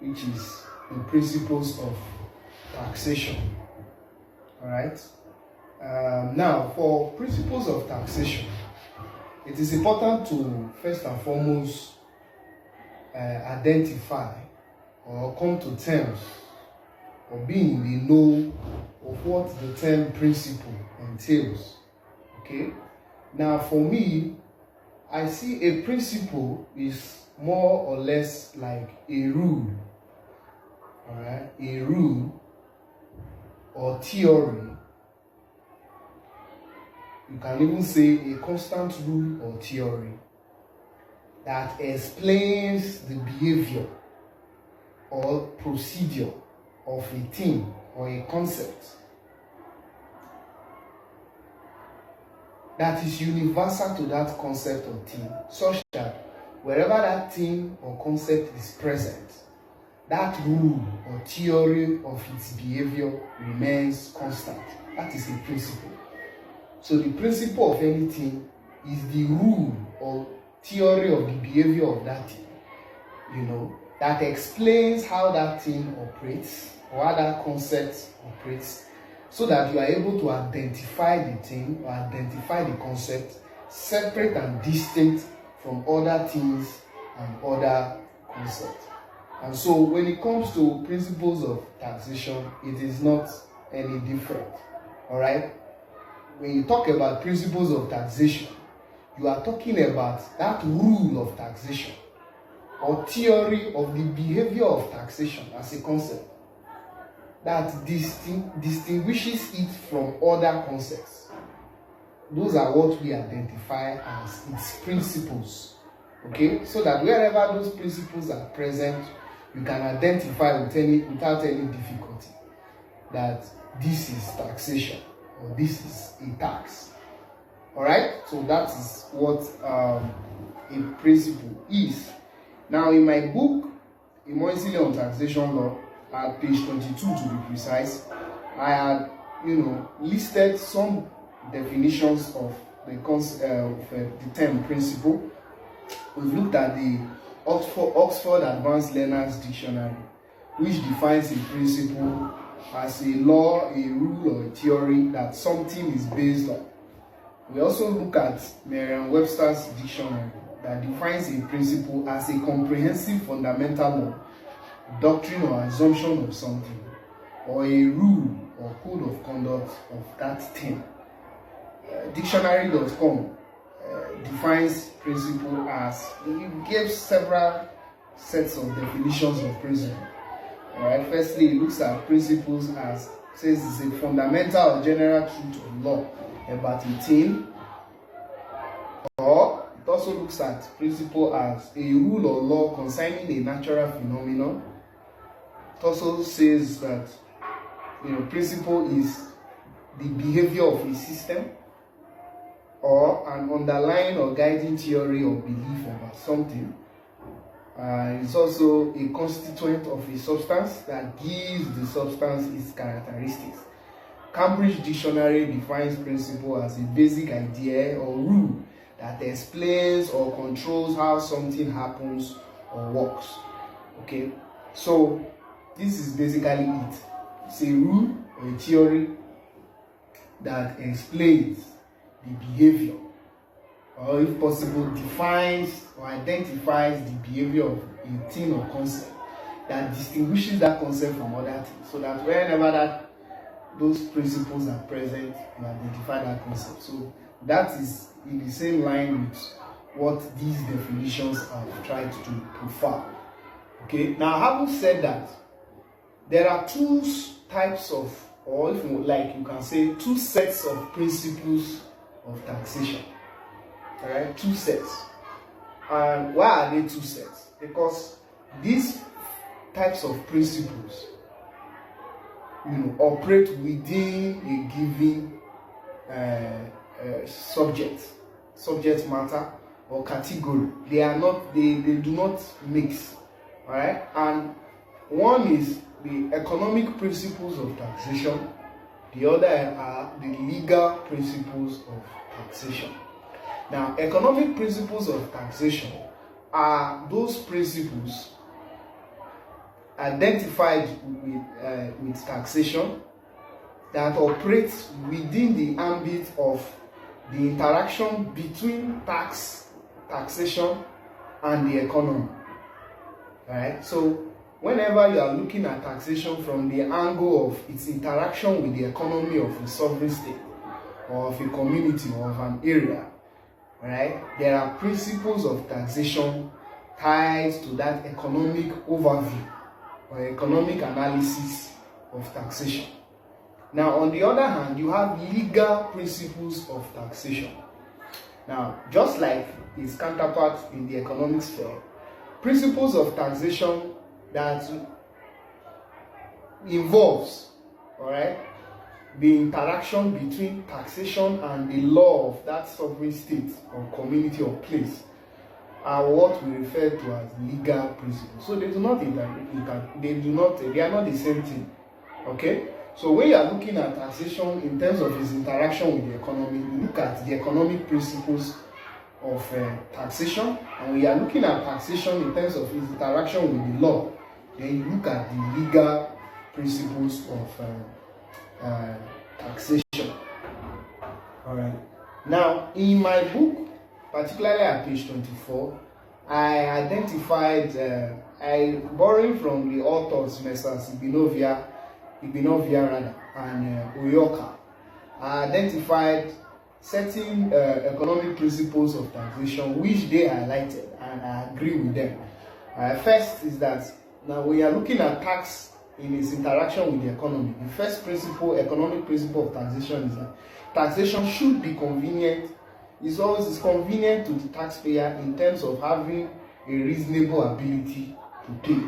which is the principles of taxation. All right. Now, for principles of taxation, it is important to first and foremost identify or come to terms or be in the know of what the term principle entails. Okay. Now, for me, I see a principle is more or less like a rule. All right, a rule or theory. You can even say a constant rule or theory that explains the behavior or procedure of a thing or a concept that is universal to that concept or thing, such that wherever that thing or concept is present, that rule or theory of its behavior remains constant. That is a principle. So the principle of anything is the rule or theory of the behavior of that thing, that explains how that thing operates or how that concept operates, so that you are able to identify the thing or identify the concept separate and distinct from other things and other concepts. And so when it comes to principles of taxation, it is not any different. All right? When you talk about principles of taxation, you are talking about that rule of taxation or theory of the behavior of taxation as a concept that distinguishes it from other concepts. Those are what we identify as its principles. Okay? So that wherever those principles are present, you can identify without any difficulty that this is taxation or this is a tax. All right? So that is what a principle is. Now, in my book, Immensely on Taxation Law, at page 22 to be precise, I had, listed some definitions of the term principle. We've looked at the Oxford Advanced Learners Dictionary, which defines a principle as a law, a rule, or a theory that something is based on. We also look at Merriam-Webster's dictionary that defines a principle as a comprehensive fundamental law, doctrine or assumption of something, or a rule or code of conduct of that thing. Dictionary.com defines principle as, it gives several sets of definitions of principle. Alright, firstly, it looks at principles as, says it's a fundamental or general truth of law about a thing. Or it also looks at principle as a rule or law concerning a natural phenomenon. It also says that principle is the behavior of a system or an underlying or guiding theory or belief about something. It's also a constituent of a substance that gives the substance its characteristics. Cambridge Dictionary defines principle as a basic idea or rule that explains or controls how something happens or works. Okay, so this is basically it. It's a rule or a theory that explains the behavior, or if possible, defines or identifies the behavior of a thing or concept that distinguishes that concept from other things, so that whenever those principles are present, you identify that concept. So that is in the same line with what these definitions have tried to profile. Okay, now having said that, there are two types of, or if you like, you can say two sets of principles of taxation. Alright, two sets. And why are they two sets? Because these types of principles operate within a given subject matter or category. They are not, they do not mix. Alright, and one is the economic principles of taxation, the other are the legal principles of taxation. Now, economic principles of taxation are those principles identified with taxation that operates within the ambit of the interaction between taxation and the economy. Right? So whenever you are looking at taxation from the angle of its interaction with the economy of a sovereign state or of a community or of an area, right, there are principles of taxation tied to that economic overview or economic analysis of taxation. Now, on the other hand, you have legal principles of taxation. Now, just like its counterpart in the economic sphere, principles of taxation that involves, all right, the interaction between taxation and the law of that sovereign state or community or place are what we refer to as legal principles. So they do not they are not the same thing. Okay? So when you are looking at taxation in terms of its interaction with the economy, you look at the economic principles of taxation, and when you are looking at taxation in terms of its interaction with the law, then you look at the legal principles of taxation. All right. Now, in my book, particularly at page 24, I identified, borrowing from the authors, Messrs. Ibinovia and Uyoka, I identified certain economic principles of taxation which they highlighted, and I agree with them. First is that now when you are looking at tax in its interaction with the economy, the first economic principle of taxation is that taxation should be convenient. It's always convenient to the taxpayer in terms of having a reasonable ability to pay.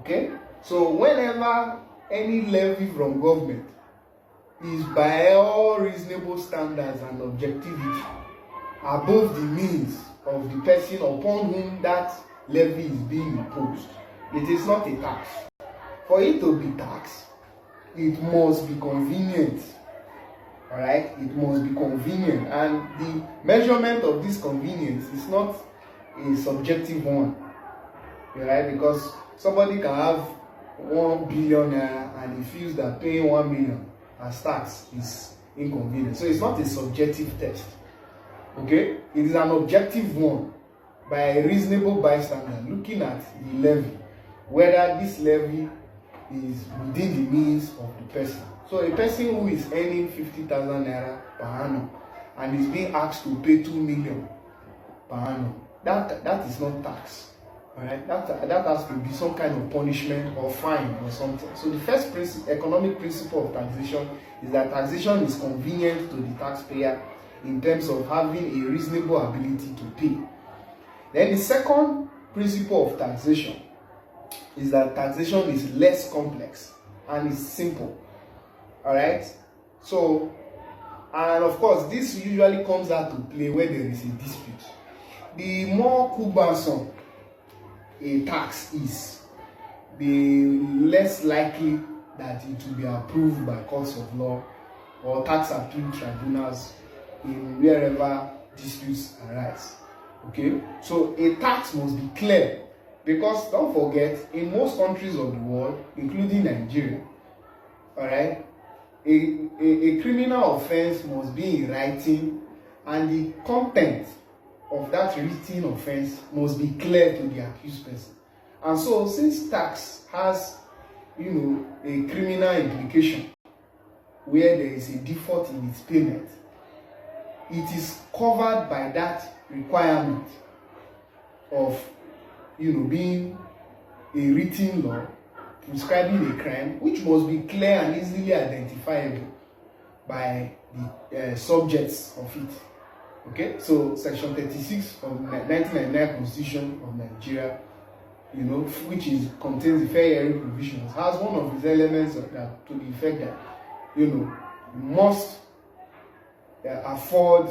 Okay? So whenever any levy from government is by all reasonable standards and objectivity above the means of the person upon whom that levy is being imposed, it is not a tax. For it to be taxed, it must be convenient. All right, it must be convenient, and the measurement of this convenience is not a subjective one. All right, because somebody can have 1 billion naira and he feels that paying 1 million as tax is inconvenient. So it's not a subjective test. Okay, it is an objective one by a reasonable bystander looking at the levy, whether this levy is within the means of the person. So a person who is earning 50,000 naira per annum and is being asked to pay 2 million per annum, that is not tax. All right, that has to be some kind of punishment or fine or something. So the first economic principle of taxation is that taxation is convenient to the taxpayer in terms of having a reasonable ability to pay. Then the second principle of taxation is that taxation is less complex and is simple. All right. So, and of course, this usually comes out to play where there is a dispute. The more cumbersome a tax is, the less likely that it will be approved by courts of law or tax appeal tribunals in wherever disputes arise. Okay. So a tax must be clear, because don't forget, in most countries of the world, including Nigeria, all right, a criminal offense must be in writing, and the content of that written offense must be clear to the accused person. And so, since tax has, a criminal implication where there is a default in its payment, it is covered by that requirement of, being a written law prescribing a crime, which must be clear and easily identifiable by the subjects of it. Okay, so Section 36 of the 1999 Constitution of Nigeria, which contains the fair hearing provisions, has one of its elements that to the effect that, you must afford